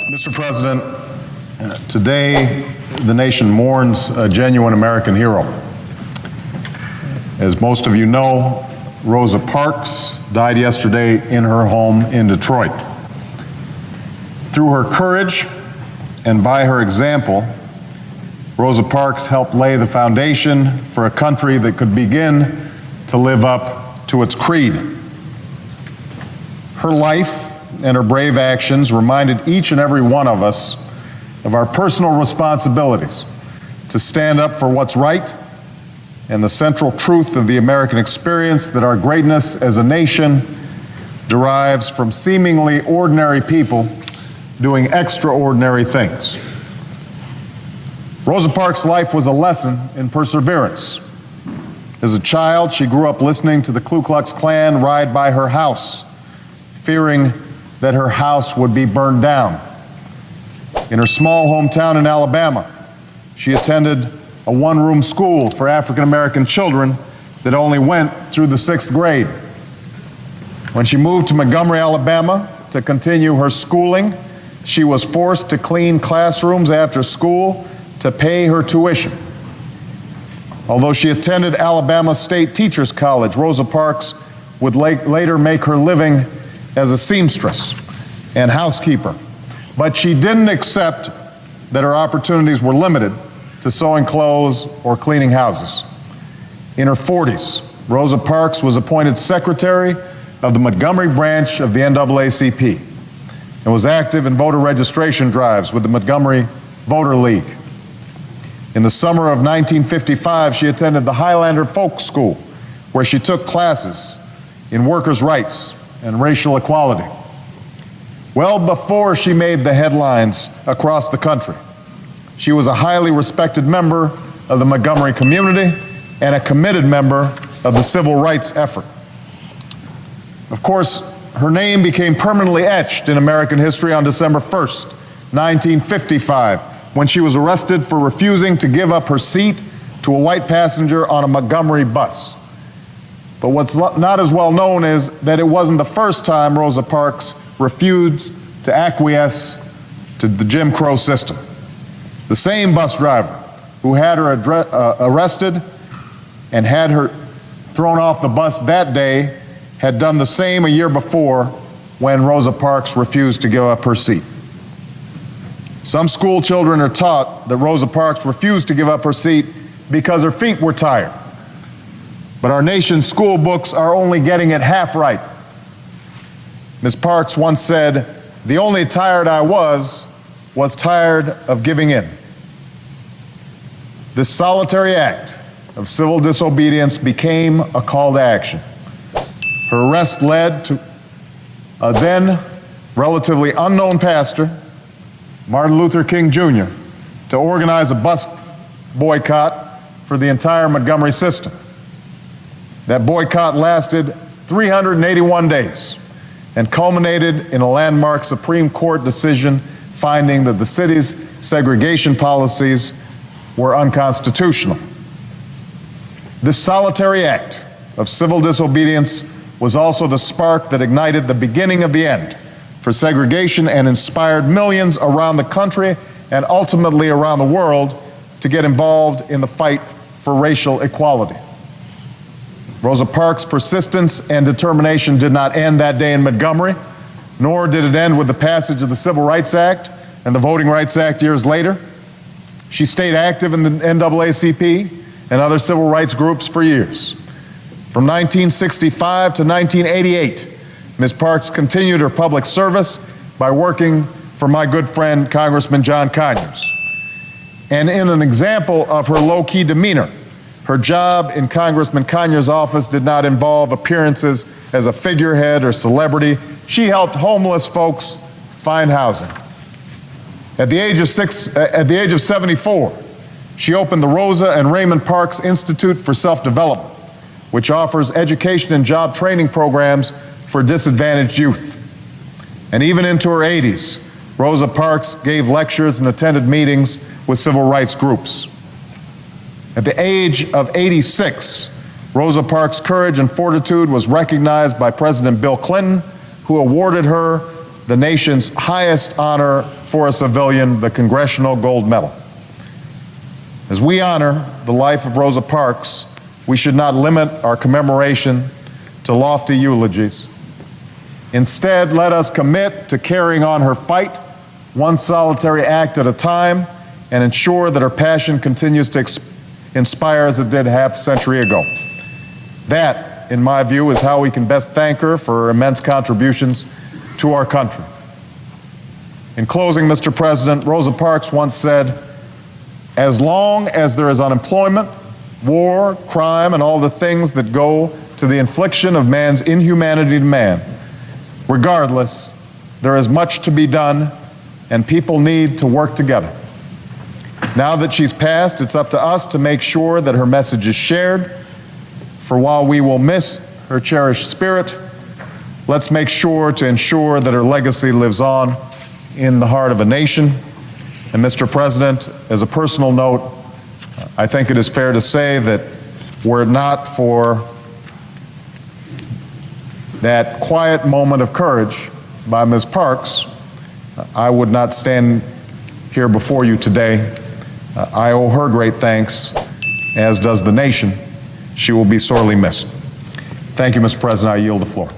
Mr. President, today the nation mourns a genuine American hero. As most of you know, Rosa Parks died yesterday in her home in Detroit. Through her courage and by her example, Rosa Parks helped lay the foundation for a country that could begin to live up to its creed. Her life and her brave actions reminded each and every one of us of our personal responsibilities to stand up for what's right and the central truth of the American experience that our greatness as a nation derives from seemingly ordinary people doing extraordinary things. Rosa Parks' life was a lesson in perseverance. As a child, she grew up listening to the Ku Klux Klan ride by her house, fearing that her house would be burned down. In her small hometown in Alabama, she attended a one-room school for African-American children that only went through the 6th grade. When she moved to Montgomery, Alabama to continue her schooling, she was forced to clean classrooms after school to pay her tuition. Although she attended Alabama State Teachers College, Rosa Parks would later make her living as a seamstress and housekeeper. But she didn't accept that her opportunities were limited to sewing clothes or cleaning houses. In her 40s, Rosa Parks was appointed secretary of the Montgomery branch of the NAACP and was active in voter registration drives with the Montgomery Voter League. In the summer of 1955, she attended the Highlander Folk School, where she took classes in workers' rights and racial equality. Well before she made the headlines across the country, she was a highly respected member of the Montgomery community and a committed member of the civil rights effort. Of course, her name became permanently etched in American history on December 1st, 1955, when she was arrested for refusing to give up her seat to a white passenger on a Montgomery bus. But what's not as well known is that it wasn't the first time Rosa Parks refused to acquiesce to the Jim Crow system. The same bus driver who had her arrested and had her thrown off the bus that day had done the same a year before when Rosa Parks refused to give up her seat. Some school children are taught that Rosa Parks refused to give up her seat because her feet were tired. But our nation's school books are only getting it half right. Ms. Parks once said, "The only tired I was tired of giving in." This solitary act of civil disobedience became a call to action. Her arrest led to a then relatively unknown pastor, Martin Luther King Jr., to organize a bus boycott for the entire Montgomery system. That boycott lasted 381 days and culminated in a landmark Supreme Court decision finding that the city's segregation policies were unconstitutional. This solitary act of civil disobedience was also the spark that ignited the beginning of the end for segregation and inspired millions around the country and ultimately around the world to get involved in the fight for racial equality. Rosa Parks' persistence and determination did not end that day in Montgomery, nor did it end with the passage of the Civil Rights Act and the Voting Rights Act years later. She stayed active in the NAACP and other civil rights groups for years. From 1965 to 1988, Ms. Parks continued her public service by working for my good friend, Congressman John Conyers. And in an example of her low-key demeanor, her job in Congressman Conyers' office did not involve appearances as a figurehead or celebrity. She helped homeless folks find housing. At the age of 74, she opened the Rosa and Raymond Parks Institute for Self-Development, which offers education and job training programs for disadvantaged youth. And even into her 80s, Rosa Parks gave lectures and attended meetings with civil rights groups. At the age of 86, Rosa Parks' courage and fortitude was recognized by President Bill Clinton, who awarded her the nation's highest honor for a civilian, the Congressional Gold Medal. As we honor the life of Rosa Parks, we should not limit our commemoration to lofty eulogies. Instead, let us commit to carrying on her fight, one solitary act at a time, and ensure that her passion continues to inspire as it did half a century ago. That, in my view, is how we can best thank her for her immense contributions to our country. In closing, Mr. President, Rosa Parks once said, "As long as there is unemployment, war, crime, and all the things that go to the infliction of man's inhumanity to man, regardless, there is much to be done, and people need to work together." Now that she's passed, it's up to us to make sure that her message is shared. For while we will miss her cherished spirit, let's make sure to ensure that her legacy lives on in the heart of a nation. And Mr. President, as a personal note, I think it is fair to say that were it not for that quiet moment of courage by Ms. Parks, I would not stand here before you today. I owe her great thanks, as does the nation. She will be sorely missed. Thank you, Mr. President. I yield the floor.